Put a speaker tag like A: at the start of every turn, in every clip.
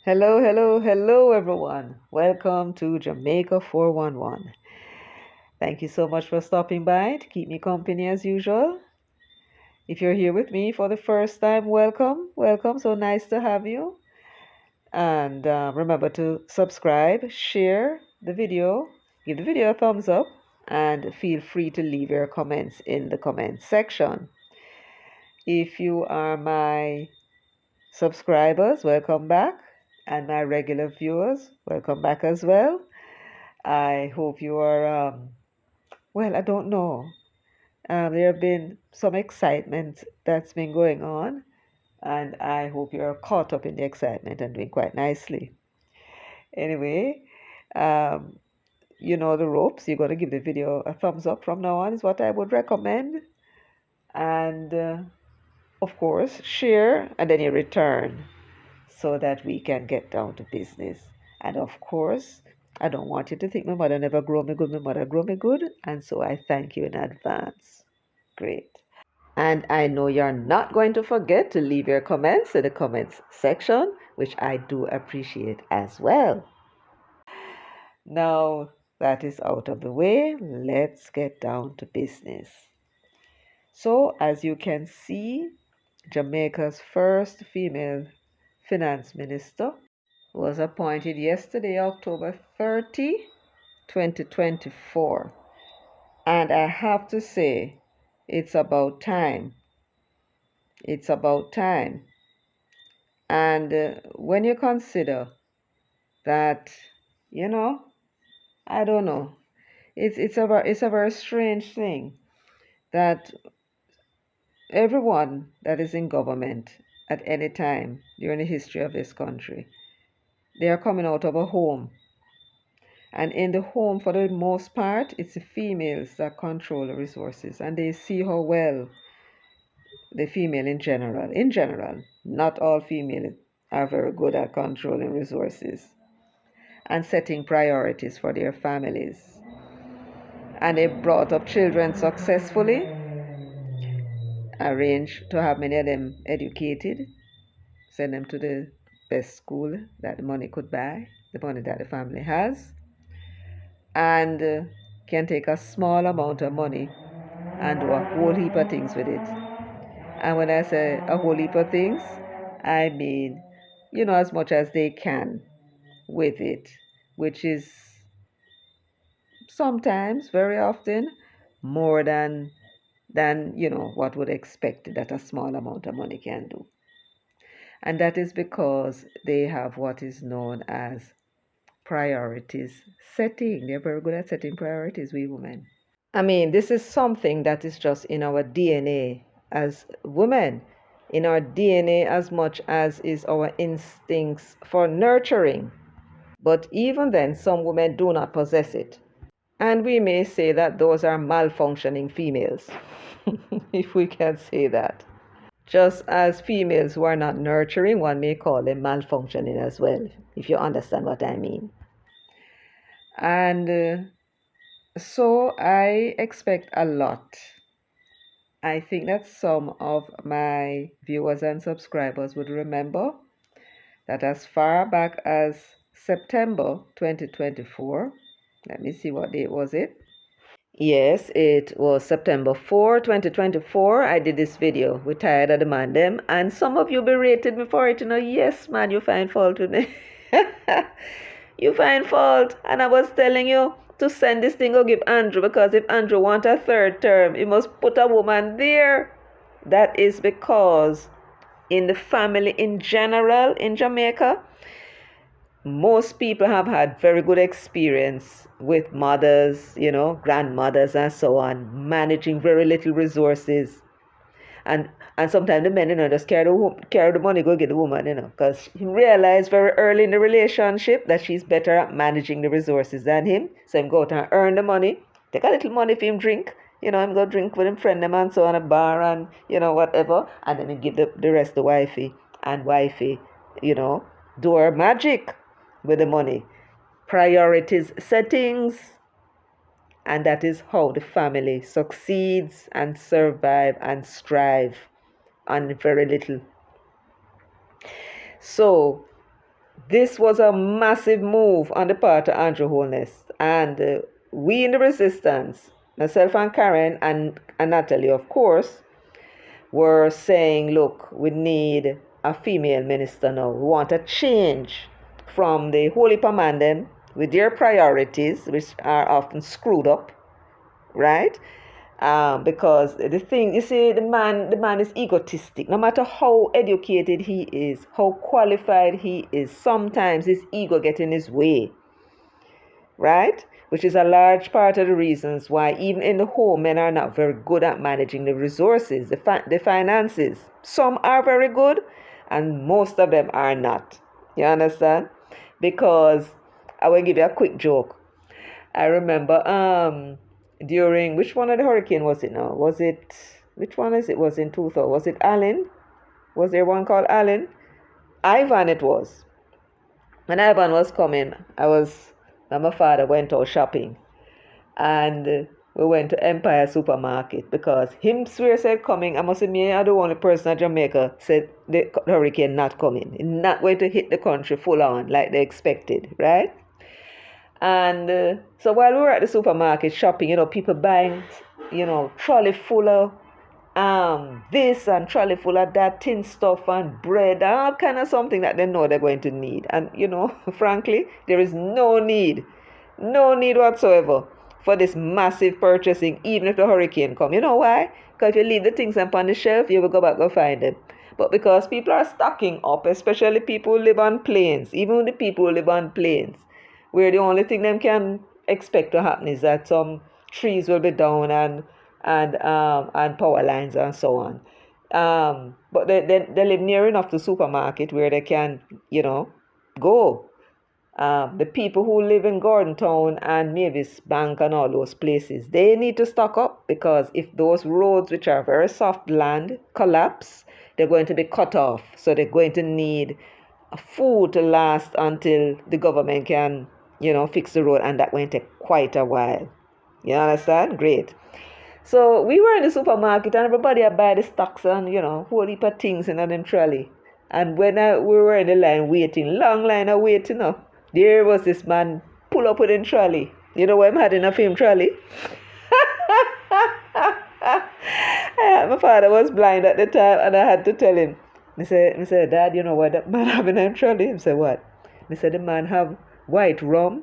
A: Hello, hello, hello, everyone. Welcome to Jamaica 411. Thank you so much for stopping by to keep me company as usual. If you're here with me for the first time, welcome, welcome. So nice to have you. And remember to subscribe, share the video, give the video a thumbs up, and feel free to leave your comments in the comment section. If you are my subscribers, welcome back. And my regular viewers, welcome back as well. I hope you are, well, I don't know. There have been some excitement that's been going on, and I hope you're caught up in the excitement and doing quite nicely. Anyway, um, you know the ropes. You're going to give the video a thumbs up from now on, is what I would recommend. And of course, share and then you return so that we can get down to business. And of course, I don't want you to think my mother never grew me good, my mother grew me good. And so I thank you in advance. Great. And I know you're not going to forget to leave your comments in the comments section, which I do appreciate as well. Now that is out of the way, let's get down to business. So, as you can see, Jamaica's first female finance minister was appointed yesterday, October 30, 2024. And I have to say, it's about time. It's about time. And when you consider that, you know, I don't know, it's a very strange thing that everyone that is in government at any time during the history of this country, they are coming out of a home. And in the home, for the most part, it's the females that control the resources. And they see how well the female in general, not all females are very good at controlling resources and setting priorities for their families. And they brought up children successfully, arranged to have many of them educated, send them to the best school that the money could buy, the money that the family has, and can take a small amount of money and do a whole heap of things with it. And when I say a whole heap of things, I mean, as much as they can with it, which is sometimes, very often, more than what would expect that a small amount of money can do. And that is because they have what is known as priorities setting. They're very good at setting priorities, we women. I mean, this is something that is just in our DNA as women, in our DNA as much as is our instincts for nurturing. But even then, some women do not possess it. And we may say that those are malfunctioning females, if we can say that. Just as females who are not nurturing, one may call them malfunctioning as well, if you understand what I mean. And so I expect a lot. I think that some of my viewers and subscribers would remember that as far back as September 2024, let me see what date was it. Yes, it was September 4, 2024. I did this video. We're tired of the man them. And some of you berated me for it. Yes, man, you find fault with me. You find fault. And I was telling you to send this thing or give Andrew, because if Andrew want a third term, he must put a woman there. That is because in the family in general in Jamaica, most people have had very good experience with mothers, grandmothers and so on, managing very little resources. And sometimes the men, just carry the money, go get the woman, because he realized very early in the relationship that she's better at managing the resources than him. So him go out and earn the money, take a little money for him drink, him go drink with him friend them and so on a bar and, whatever. And then he give the rest to wifey. And wifey, do her magic with the money. Priorities settings. And that is how the family succeeds and survive and strive on very little. So This was a massive move on the part of Andrew Holness. And we in the resistance, myself and Karen and Natalie, of course, were saying, look, we need a female minister now. We want a change from the holy commandment with their priorities, which are often screwed up, right? Because the thing, you see, the man is egotistic. No matter how educated he is, how qualified he is, sometimes his ego gets in his way, right? Which is a large part of the reasons why even in the home, men are not very good at managing the resources, the finances. Some are very good, and most of them are not. You understand? Because I will give you a quick joke. I remember during which one of the hurricane was it now? Was it which one is it? Was in 2000? Was it Allen? Was there one called Allen? Ivan it was. When Ivan was coming, my father went out shopping, and we went to Empire Supermarket because him swear said coming. I must say me are the only person in Jamaica said the hurricane not coming. It's not going to hit the country full on like they expected, right? And so while we were at the supermarket shopping, people buying, trolley full of this and trolley full of that tin stuff and bread, all kind of something that they know they're going to need. And frankly, there is no need whatsoever for this massive purchasing, even if the hurricane come. You know why? Because if you leave the things up on the shelf, you will go back and find them. But because people are stocking up, especially people who live on planes, even the people who live on planes, where the only thing them can expect to happen is that some trees will be down and power lines and so on. But they live near enough to supermarket where they can, go. The people who live in Gordon Town and Mavis Bank and all those places, they need to stock up because if those roads, which are very soft land, collapse, they're going to be cut off. So they're going to need food to last until the government can, fix the road, and that will take quite a while. You understand? Great. So we were in the supermarket and everybody had buy the stocks and, whole heap of things in them trolley. And when we were in the line waiting, long line of waiting, there was this man pull up with a trolley. You know what I'm had in a film trolley? My father was blind at the time and I had to tell him. I said, Dad, you know what that man having a trolley? He said, what? I said, the man have white rum,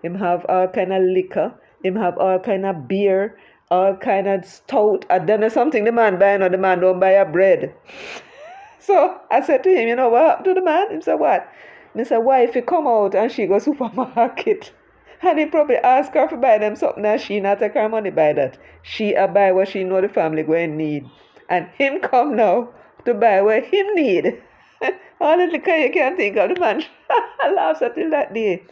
A: him have all kind of liquor, him have all kind of beer, all kind of stout. And then there's something the man buy, the man don't buy a bread. So I said to him, you know what happened to the man? He said, what? I said, why if he come out and she go supermarket? And he probably ask her to buy them something and she not take her money buy that. She a buy what she know the family going need. And him come now to buy what him need. All the liquor you can think of, the man laughs until that day.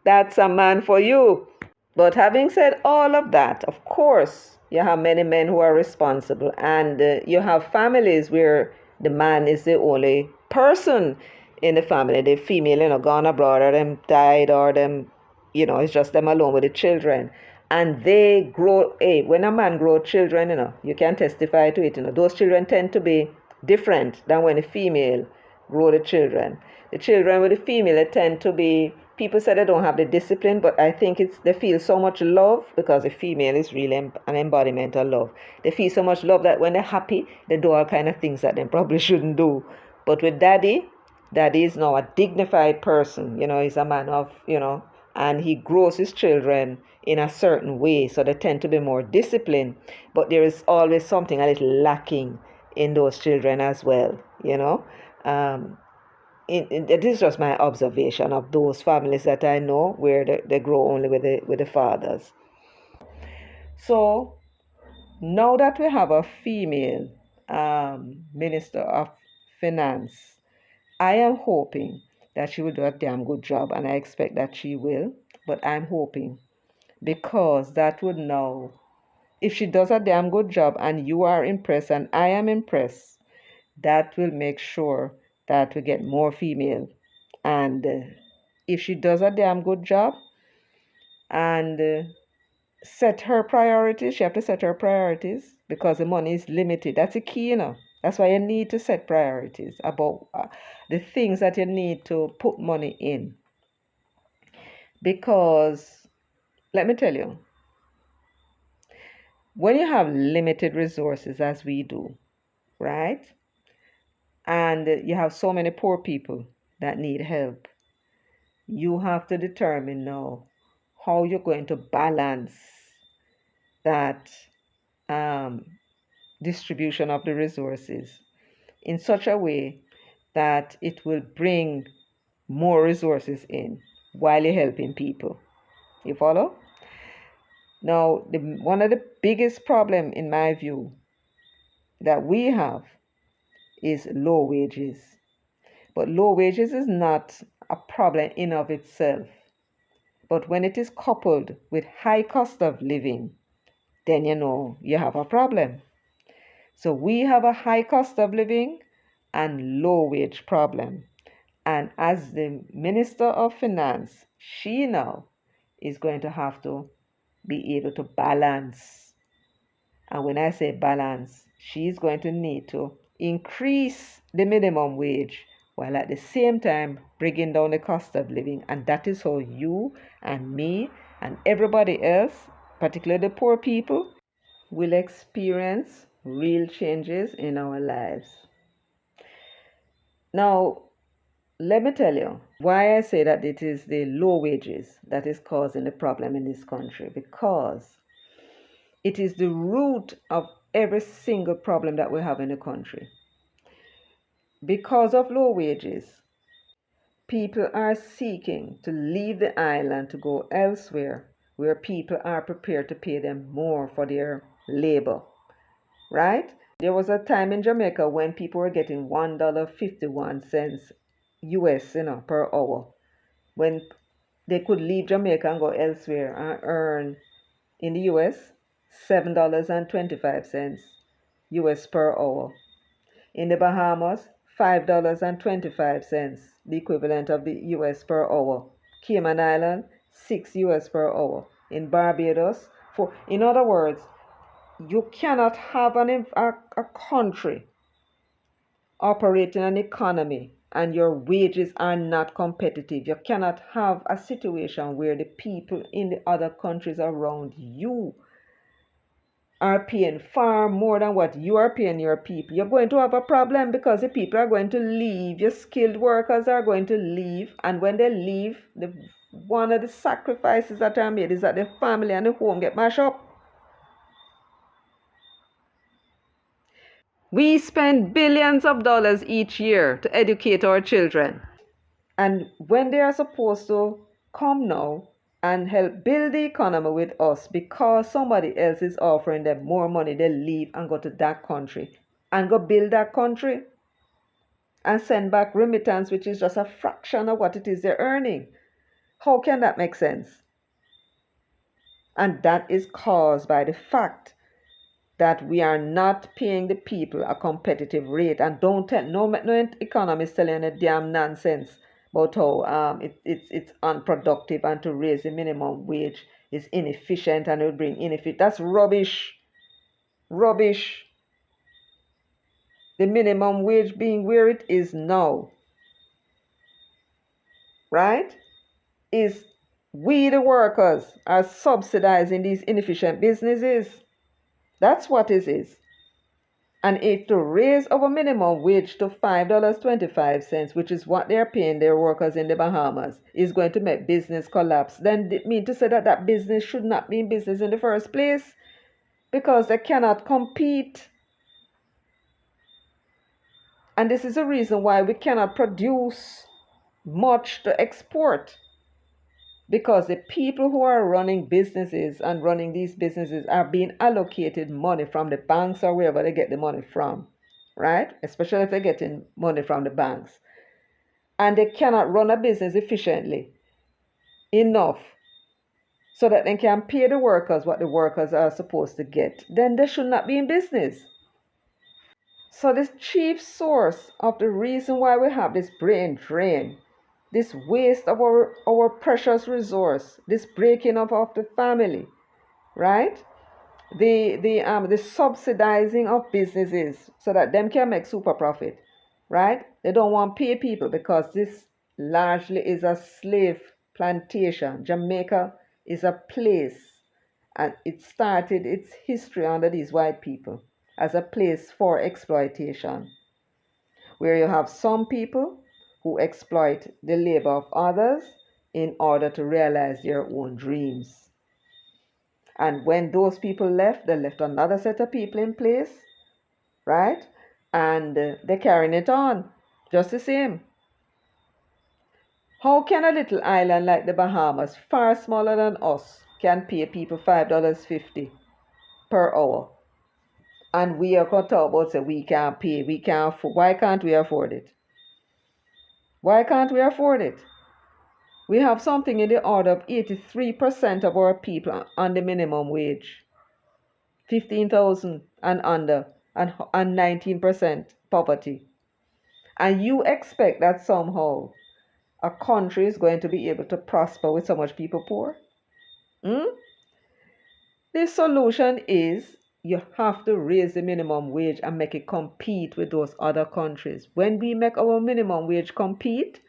A: That's a man for you. But having said all of that, of course, you have many men who are responsible. And you have families where the man is the only person in the family. The female, gone abroad or them died or them, it's just them alone with the children. And they grow, when a man grows children, you can testify to it, those children tend to be different than when a female grow the children. The children with the female, they tend to be, people say they don't have the discipline, but I think they feel so much love because the female is really an embodiment of love. They feel so much love that when they're happy, they do all kind of things that they probably shouldn't do. But with daddy is now a dignified person, he's a man of, and he grows his children in a certain way, so they tend to be more disciplined. But there is always something a little lacking in those children as well, It is just my observation of those families that I know where they grow only with the fathers. So now that we have a female Minister of Finance, I am hoping that she will do a damn good job, and I expect that she will, but I'm hoping because that would now, if she does a damn good job and you are impressed and I am impressed, that will make sure that we get more female. And if she does a damn good job and set her priorities, she have to set her priorities because the money is limited. That's the key, That's why you need to set priorities about the things that you need to put money in. Because let me tell you, when you have limited resources, as we do, right? And you have so many poor people that need help, you have to determine now how you're going to balance that um, distribution of the resources in such a way that it will bring more resources in while you're helping people. You follow? Now, one of the biggest problem in my view that we have is low wages. But low wages is not a problem in of itself. But when it is coupled with high cost of living, then you have a problem. So we have a high cost of living and low wage problem. And as the Minister of Finance, she now is going to have to be able to balance. And when I say balance, she's going to need to increase the minimum wage while at the same time bringing down the cost of living. And that is how you and me and everybody else, particularly the poor people, will experience real changes in our lives. Now, let me tell you why I say that it is the low wages that is causing the problem in this country, because it is the root of every single problem that we have in the country. Because of low wages, people are seeking to leave the island to go elsewhere where people are prepared to pay them more for their labor, right? There was a time in Jamaica when people were getting $1.51 US, per hour, when they could leave Jamaica and go elsewhere and earn in the US $7.25 US per hour. In the Bahamas, $5.25, the equivalent of the US per hour. Cayman Island, $6 per hour. In Barbados, in other words, you cannot have a country operating an economy and your wages are not competitive. You cannot have a situation where the people in the other countries around you are paying far more than what you are paying your people. You're going to have a problem because the people are going to leave. Your skilled workers are going to leave. And when they leave, one of the sacrifices that are made is that the family and the home get mashed up. We spend billions of dollars each year to educate our children. And when they are supposed to come now and help build the economy with us because somebody else is offering them more money, they leave and go to that country and go build that country and send back remittance, which is just a fraction of what it is they're earning. How can that make sense? And that is caused by the fact that we are not paying the people a competitive rate. And don't tell no economist telling a damn nonsense about how it's unproductive and to raise the minimum wage is inefficient and it will bring inefficient. That's rubbish. Rubbish. The minimum wage being where it is now, right, is we the workers are subsidizing these inefficient businesses. That's what it is. And if to raise our minimum wage to $5.25, which is what they're paying their workers in the Bahamas, is going to make business collapse, then it means to say that that business should not be in business in the first place because they cannot compete. And this is the reason why we cannot produce much to export, because the people who are running businesses and running these businesses are being allocated money from the banks or wherever they get the money from, right? Especially if they're getting money from the banks. And they cannot run a business efficiently enough so that they can pay the workers what the workers are supposed to get. Then they should not be in business. So this chief source of the reason why we have this brain drain, this waste of our precious resource, this breaking up of the family, right, the subsidizing of businesses so that them can make super profit, right? They don't want to pay people because this largely is a slave plantation. Jamaica is a place, and it started its history under these white people as a place for exploitation, where you have some people who exploit the labor of others in order to realize their own dreams. And when those people left, they left another set of people in place, right? And they're carrying it on just the same. How can a little island like the Bahamas, far smaller than us, can pay people $5.50 per hour? And we are going to talk about say we can't pay, we can't afford. Why can't we afford it? Why can't we afford it? We have something in the order of 83% of our people on the minimum wage, 15,000 and under, and 19% poverty. And you expect that somehow a country is going to be able to prosper with so much people poor? The solution is you have to raise the minimum wage and make it compete with those other countries. When we make our minimum wage compete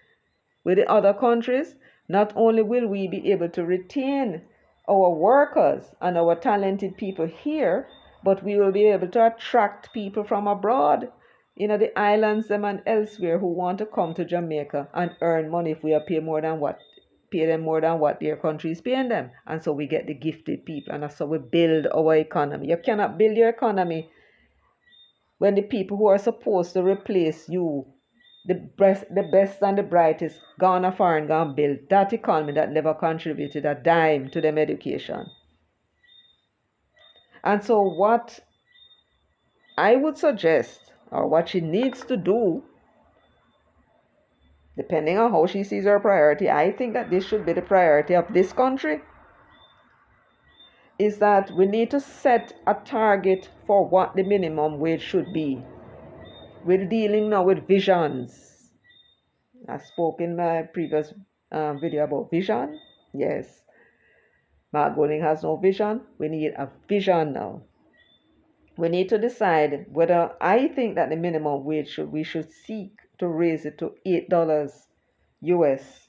A: with the other countries, not only will we be able to retain our workers and our talented people here, but we will be able to attract people from abroad, the islands them and elsewhere, who want to come to Jamaica and earn money if we are pay them more than what their country is paying them. And so we get the gifted people, and that's how we build our economy. You cannot build your economy when the people who are supposed to replace you, the best and the brightest, gone afar and gone build that economy that never contributed a dime to them education. And so what I would suggest, or what she needs to do, depending on how she sees her priority, I think that this should be the priority of this country, is that we need to set a target for what the minimum wage should be. We're dealing now with visions. I spoke in my previous video about vision. Yes. Mark Golding has no vision. We need a vision now. We need to decide whether I think that the minimum wage we should seek to raise it to $8 US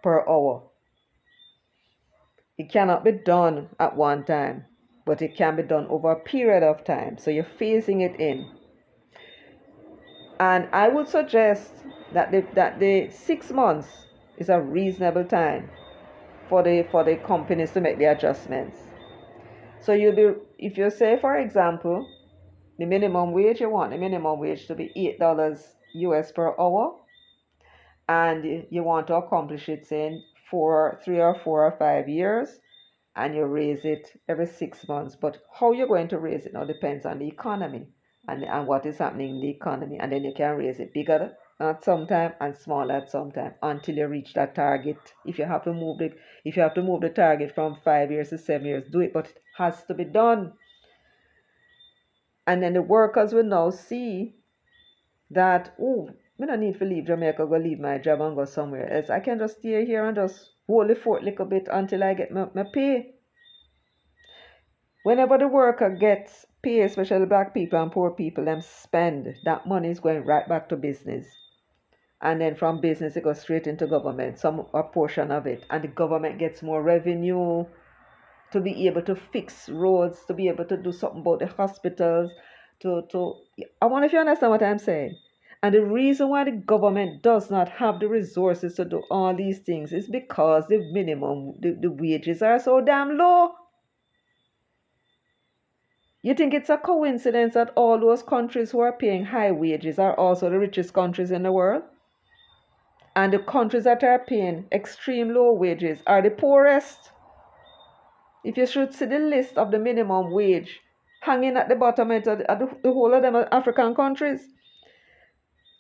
A: per hour. It cannot be done at one time, but it can be done over a period of time. So you're phasing it in. And I would suggest that the 6 months is a reasonable time for the companies to make the adjustments. So if you say, for example, the minimum wage, you want the minimum wage to be $8 US per hour, and you want to accomplish it in 3 or 4 or 5 years, and you raise it every 6 months. But how you're going to raise it now depends on the economy and what is happening in the economy, and then you can raise it bigger at some time and smaller at some time until you reach that target. If you have to move the target from 5 years to 7 years, do it, but it has to be done. And then the workers will now see that, oh, I don't need to leave Jamaica, go leave my job and go somewhere else. I can just stay here and just hold the fort a little bit until I get my pay. Whenever the worker gets pay, especially black people and poor people, them spend, that money is going right back to business. And then from business, it goes straight into government, a portion of it. And the government gets more revenue to be able to fix roads, to be able to do something about the hospitals. I wonder if you understand what I'm saying. And the reason why the government does not have the resources to do all these things is because the wages are so damn low. You think it's a coincidence that all those countries who are paying high wages are also the richest countries in the world? And the countries that are paying extreme low wages are the poorest? If you should see the list of the minimum wage hanging at the bottom of the whole of them are African countries.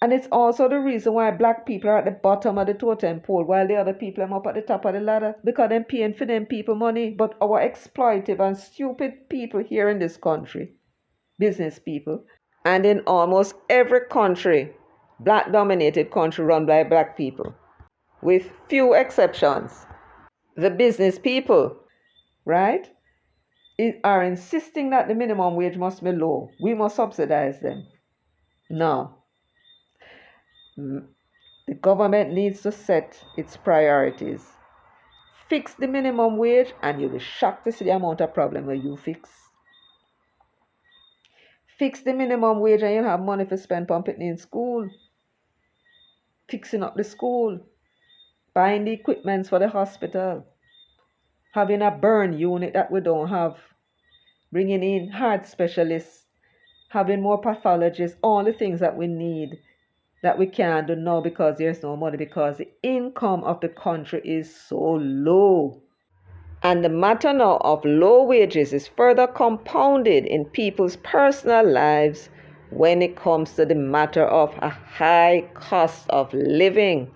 A: And it's also the reason why black people are at the bottom of the totem pole while the other people are up at the top of the ladder, because they're paying for them people money. But our exploitive and stupid people here in this country, business people, and in almost every country, black-dominated country run by black people, with few exceptions, the business people, right? are insisting that the minimum wage must be low. We must subsidize them. No. The government needs to set its priorities. Fix the minimum wage and you'll be shocked to see the amount of problem where you fix. Fix the minimum wage and you'll have money to spend pumping in school. Fixing up the school. Buying the equipments for the hospital. Having a burn unit that we don't have. Bringing in heart specialists. Having more pathologists. All the things that we need that we can't do now because there's no money, because the income of the country is so low. And the matter now of low wages is further compounded in people's personal lives when it comes to the matter of a high cost of living.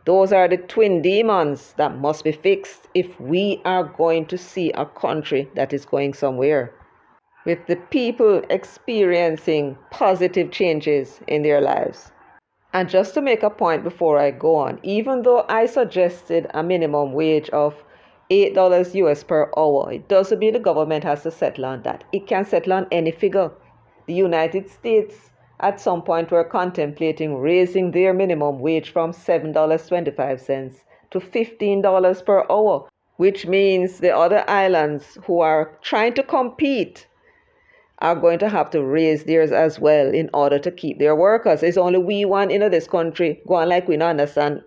A: Those are the twin demons that must be fixed if we are going to see a country that is going somewhere, with the people experiencing positive changes in their lives. And just to make a point before I go on, even though I suggested a minimum wage of $8 US per hour, it doesn't mean the government has to settle on that. It can settle on any figure. The United States at some point were contemplating raising their minimum wage from $7.25 to $15 per hour, which means the other islands who are trying to compete are going to have to raise theirs as well in order to keep their workers. It's only we one in this country going like we don't understand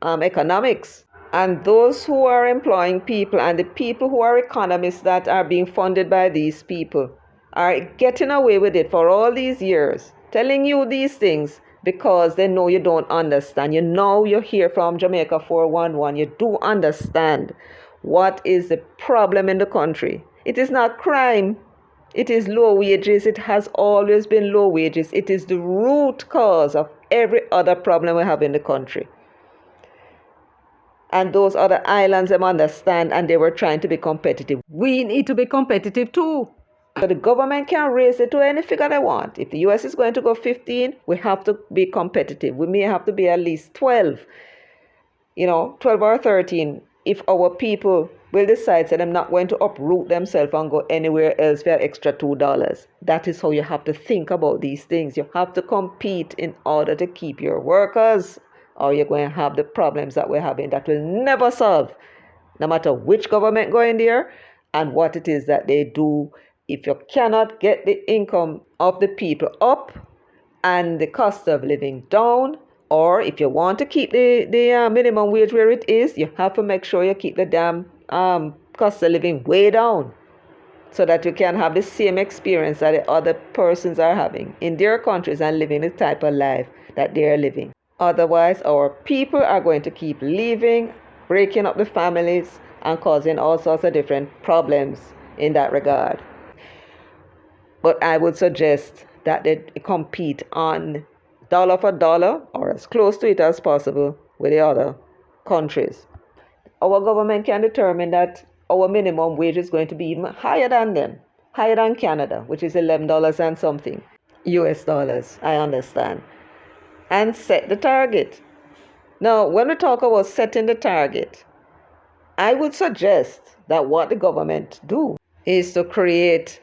A: economics. And those who are employing people and the people who are economists that are being funded by these people are getting away with it for all these years, telling you these things because they know you don't understand. You know, you hear from Jamaica 411, you do understand what is the problem in the country. It is not crime. It is low wages. It has always been low wages. It is the root cause of every other problem we have in the country. And those other islands them understand, and they were trying to be competitive. We need to be competitive too. So the government can raise it to any figure they want. If the US is going to go 15, we have to be competitive. We may have to be at least 12, 12 or 13 if our people will decide that they're not going to uproot themselves and go anywhere else for extra $2. That is how you have to think about these things. You have to compete in order to keep your workers, or you're going to have the problems that we're having that will never solve, no matter which government go in there and what it is that they do. If you cannot get the income of the people up and the cost of living down, or if you want to keep the minimum wage where it is, you have to make sure you keep the damn cost of living way down so that you can have the same experience that the other persons are having in their countries and living the type of life that they are living. Otherwise, our people are going to keep leaving, breaking up the families, and causing all sorts of different problems in that regard. But I would suggest that they compete on dollar for dollar or as close to it as possible with the other countries. Our government can determine that our minimum wage is going to be even higher than them, higher than Canada, which is $11 and something US dollars, I understand, and set the target. Now, when we talk about setting the target, I would suggest that what the government do is to create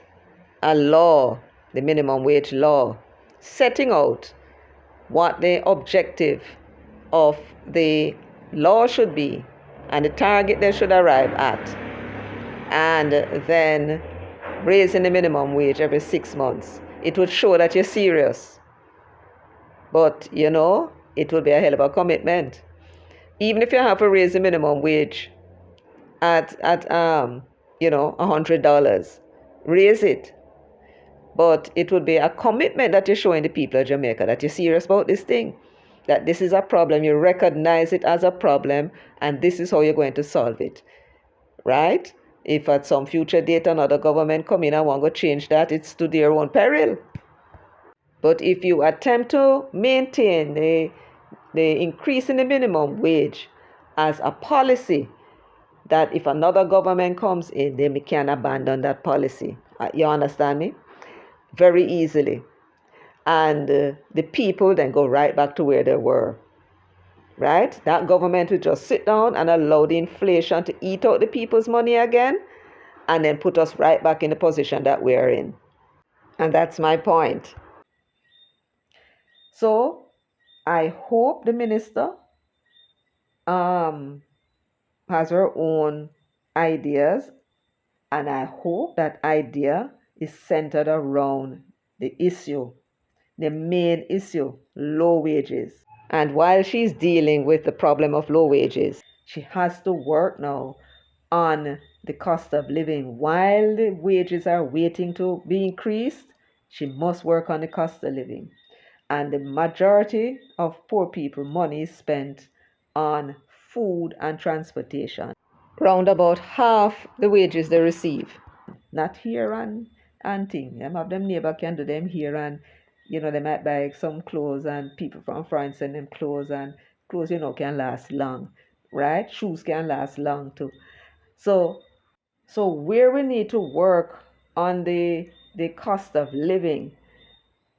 A: a law, the minimum wage law, setting out what the objective of the law should be and the target they should arrive at, and then raising the minimum wage every 6 months. It would show that you're serious. But, it would be a hell of a commitment. Even if you have to raise the minimum wage at $100, raise it. But it would be a commitment that you're showing the people of Jamaica that you're serious about this thing, that this is a problem, you recognize it as a problem, and this is how you're going to solve it, right? If at some future date another government come in and want to change that, it's to their own peril. But if you attempt to maintain the increase in the minimum wage as a policy, that if another government comes in, they can abandon that policy. You understand me? Very easily. And the people then go right back to where they were. Right? That government will just sit down and allow the inflation to eat out the people's money again. and then put us right back in the position that we are in. And that's my point. So I hope the minister has her own ideas, and I hope that idea is centered around the issue, the main issue, low wages. And while she's dealing with the problem of low wages, she has to work now on the cost of living. While the wages are waiting to be increased, she must work on the cost of living. And the majority of poor people, money is spent on food and transportation. Round about half the wages they receive. Not here and thing. Them have them neighbor can do them here, and they might buy some clothes, and people from France send them clothes, and clothes can last long. Right? Shoes can last long too. So where we need to work on the cost of living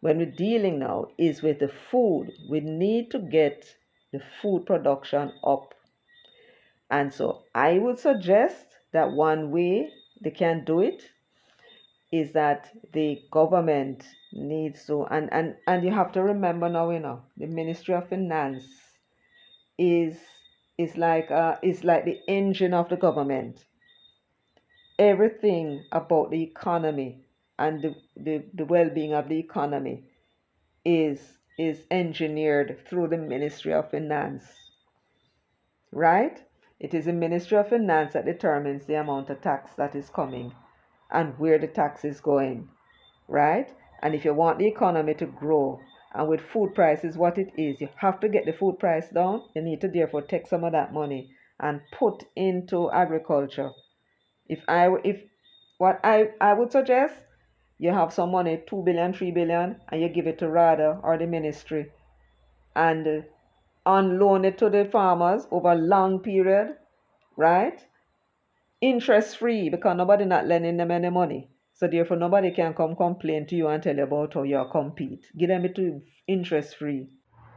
A: when we're dealing now is with the food. We need to get the food production up. And so I would suggest that one way they can do it is that the government needs to, and you have to remember now, the Ministry of Finance is is like the engine of the government. Everything about the economy and the well-being of the economy is engineered through the Ministry of Finance, right? It is the Ministry of Finance that determines the amount of tax that is coming and where the tax is going, right? And if you want the economy to grow, and with food prices what it is, you have to get the food price down. You need to therefore take some of that money and put into agriculture. If what I would suggest, you have some money, 2 billion, 3 billion, and you give it to RADA or the ministry, and on loan it to the farmers over a long period, right? Interest free, because nobody not lending them any money. So therefore nobody can come complain to you and tell you about how you compete. Give them it to interest free.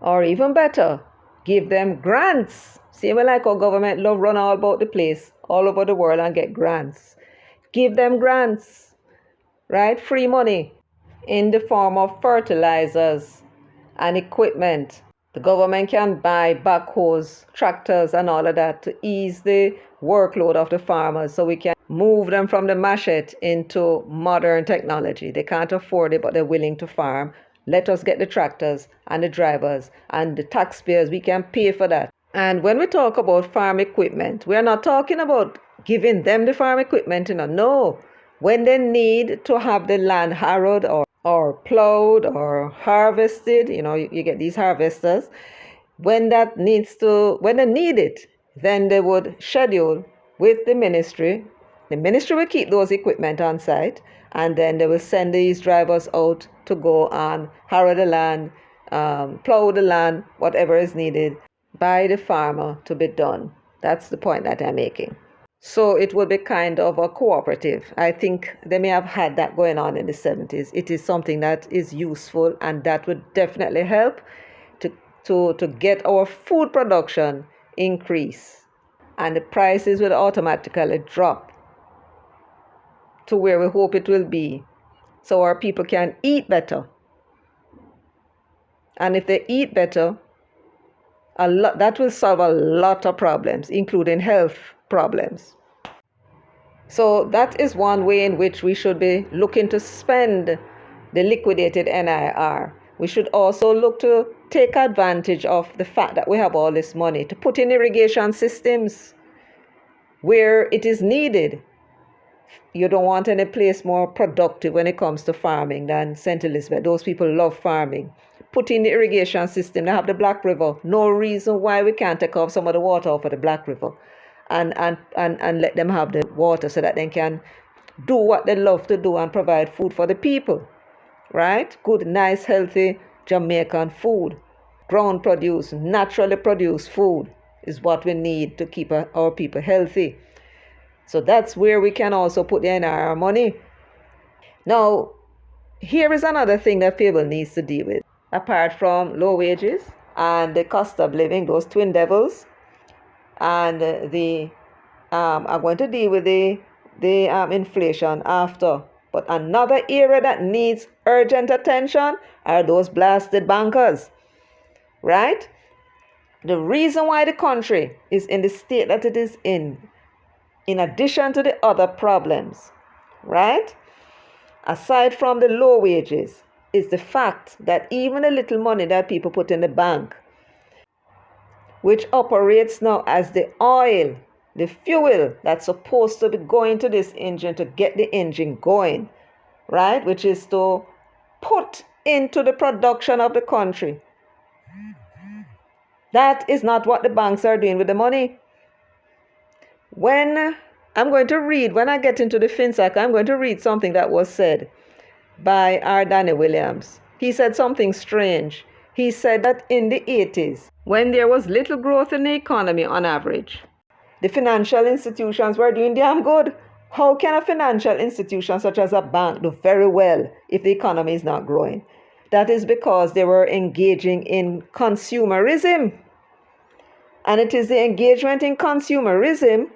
A: Or even better, give them grants. See, we like our government love run all about the place, all over the world and get grants. Give them grants, right? Free money in the form of fertilizers and equipment. The government can buy backhoes, tractors, and all of that to ease the workload of the farmers, so we can move them from the machete into modern technology. They can't afford it, but they're willing to farm. Let us get the tractors and the drivers and the taxpayers. We can pay for that. And when we talk about farm equipment, we are not talking about giving them the farm equipment. No. When they need to have the land harrowed or plowed or harvested, you get these harvesters. When they need it, then they would schedule with the ministry. The ministry will keep those equipment on site, and then they will send these drivers out to go and harrow the land, plow the land, whatever is needed by the farmer to be done. That's the point that I'm making. So it would be kind of a cooperative. I think they may have had that going on in the 70s. It is something that is useful, and that would definitely help to get our food production increase. And the prices will automatically drop to where we hope it will be, so our people can eat better. And if they eat better, that will solve a lot of problems, including health problems. So that is one way in which we should be looking to spend the liquidated NIR. We should also look to take advantage of the fact that we have all this money to put in irrigation systems where it is needed. You don't want any place more productive when it comes to farming than St. Elizabeth. Those people love farming. Put in the irrigation system. They have the Black River. No reason why we can't take off some of the water off of the Black River and let them have the water so that they can do what they love to do and provide food for the people. Right? Good, nice, healthy Jamaican food. Ground produce, naturally produced food is what we need to keep our people healthy. So that's where we can also put the NIR money. Now, here is another thing that Fayval needs to deal with. Apart from low wages and the cost of living, those twin devils, and I'm going to deal with the the inflation after. But another area that needs urgent attention are those blasted bankers, right? The reason why the country is in the state that it is in addition to the other problems, right? Aside from the low wages, is the fact that even the little money that people put in the bank, which operates now as the oil, the fuel that's supposed to be going to this engine to get the engine going, right? Which is to put into the production of the country. That is not what the banks are doing with the money. When I get into the FinSAC, I'm going to read something that was said by Fayval Williams. He said something strange. He said that in the 80s, when there was little growth in the economy on average, the financial institutions were doing damn good. How can a financial institution such as a bank do very well if the economy is not growing? That is because they were engaging in consumerism. And it is the engagement in consumerism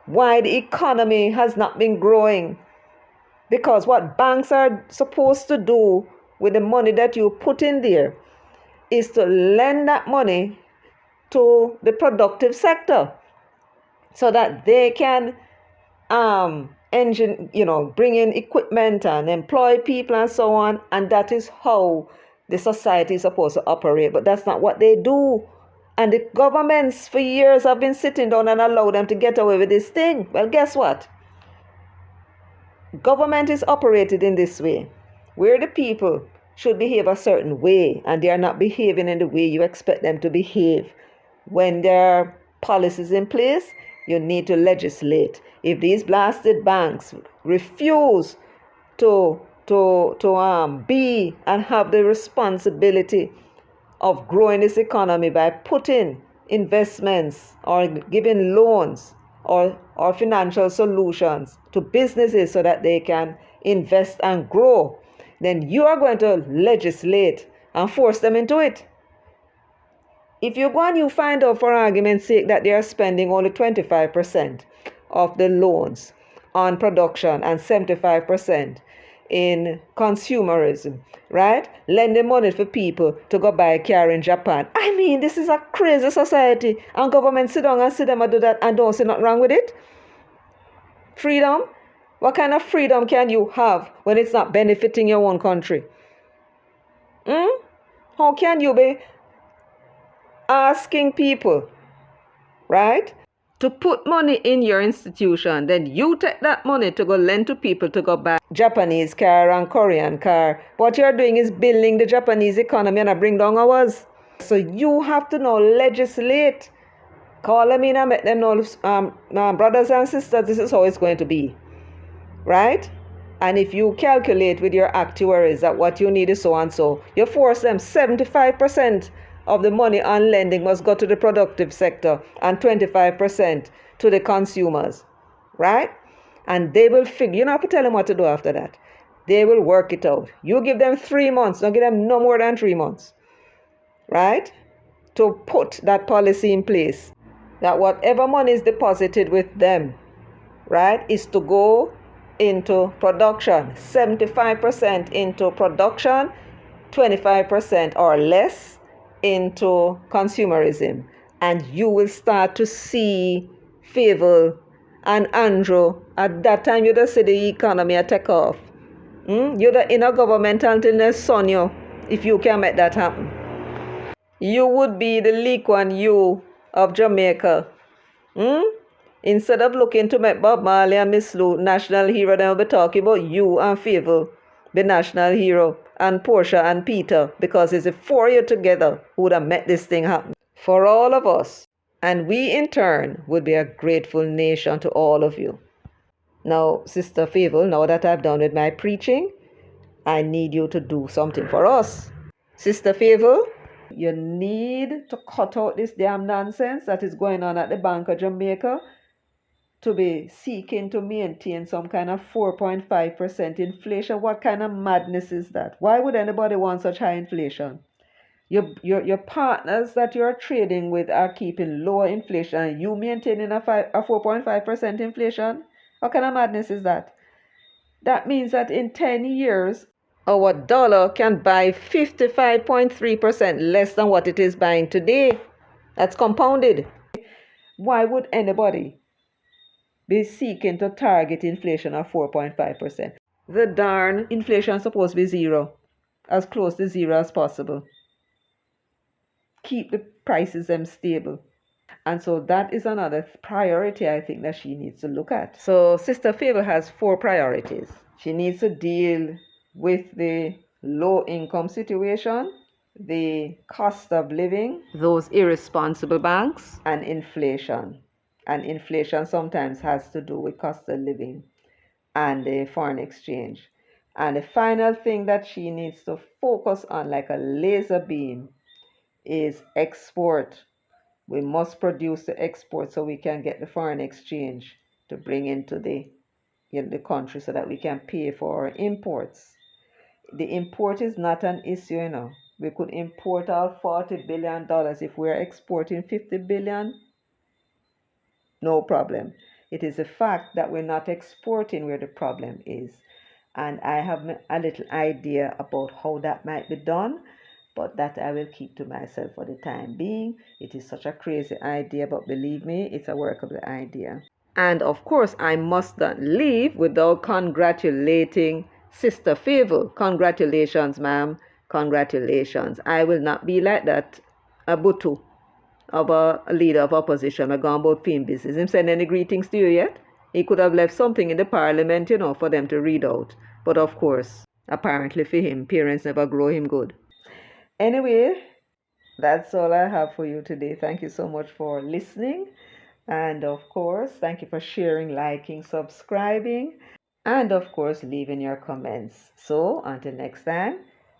A: why the economy has not been growing. Because what banks are supposed to do with the money that you put in there is to lend that money to the productive sector so that they can bring in equipment and employ people and so on. And that is how the society is supposed to operate. But that's not what they do. And the governments for years have been sitting down and allow them to get away with this thing. Well, guess what? Government is operated in this way, where the people should behave a certain way, and they are not behaving in the way you expect them to behave. When there are policies in place, you need to legislate. If these blasted banks refuse to be and have the responsibility of growing this economy by putting investments or giving loans or financial solutions to businesses so that they can invest and grow, then you are going to legislate and force them into it. If you go and you find out, for argument's sake, that they are spending only 25% of the loans on production and 75% in consumerism, right? Lending money for people to go buy a car in Japan. I mean, this is a crazy society. And government sit down and see them and do that and don't see nothing wrong with it. Freedom? What kind of freedom can you have when it's not benefiting your own country? How can you be asking people, right, to put money in your institution, then you take that money to go lend to people to go buy Japanese car and Korean car? What you're doing is building the Japanese economy and I bring down ours. So you have to now legislate. Call them in and make them know, brothers and sisters, this is how it's going to be, right? And if you calculate with your actuaries that what you need is so and so, you force them 75% of the money on lending must go to the productive sector and 25% to the consumers, right? And they will figure, you don't have to tell them what to do after that. They will work it out. You give them 3 months, don't give them no more than 3 months, right? To put that policy in place, that whatever money is deposited with them, right, is to go into production, 75% into production, 25% or less into consumerism. And you will start to see Fayval and Andrew, at that time you just see the economy take off. You're the inner government until they son you, if you can make that happen. You would be the Lee Kuan Yew of Jamaica. Instead of looking to make Bob Marley and Miss Lou national hero, they'll be talking about you and Fayval, the national hero, and Portia and Peter, because it's the 4 of you together who would have made this thing happen for all of us. And we, in turn, would be a grateful nation to all of you. Now, Sister Fayval, now that I've done with my preaching, I need you to do something for us. Sister Fayval, you need to cut out this damn nonsense that is going on at the Bank of Jamaica to be seeking to maintain some kind of 4.5% inflation. What kind of madness is that? Why would anybody want such high inflation? Your partners that you're trading with are keeping lower inflation and you maintaining a 4.5% inflation? What kind of madness is that? That means that in 10 years, our dollar can buy 55.3% less than what it is buying today. That's compounded. Why would anybody be seeking to target inflation of 4.5%? The darn inflation is supposed to be zero, as close to zero as possible. Keep the prices them stable. And so that is another priority I think that she needs to look at. So Sister Fayval has 4 priorities. She needs to deal with the low income situation, the cost of living, those irresponsible banks, and inflation. And inflation sometimes has to do with cost of living and the foreign exchange. And the final thing that she needs to focus on, like a laser beam, is export. We must produce the export so we can get the foreign exchange to bring into the country so that we can pay for our imports. The import is not an issue, you know. We could import our $40 billion if we're exporting 50 billion. No problem. It is the fact that we're not exporting where the problem is. And I have a little idea about how that might be done, but that I will keep to myself for the time being. It is such a crazy idea, but believe me, it's a workable idea. And of course, I must not leave without congratulating Sister Fayval. Congratulations, ma'am. Congratulations. I will not be like that Abutu of a leader of opposition. I gone about film business. Him send any greetings to you yet? He could have left something in the parliament, you know, for them to read out. But of course, apparently for him, parents never grow him good. Anyway, that's all I have for you today. Thank you so much for listening. And of course, thank you for sharing, liking, subscribing, and of course, leaving your comments. So until next time,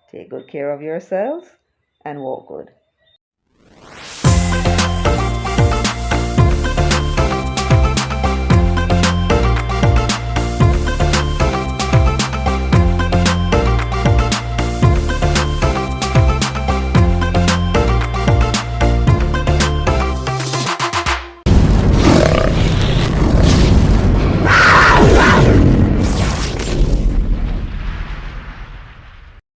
A: take good care of yourselves and walk good.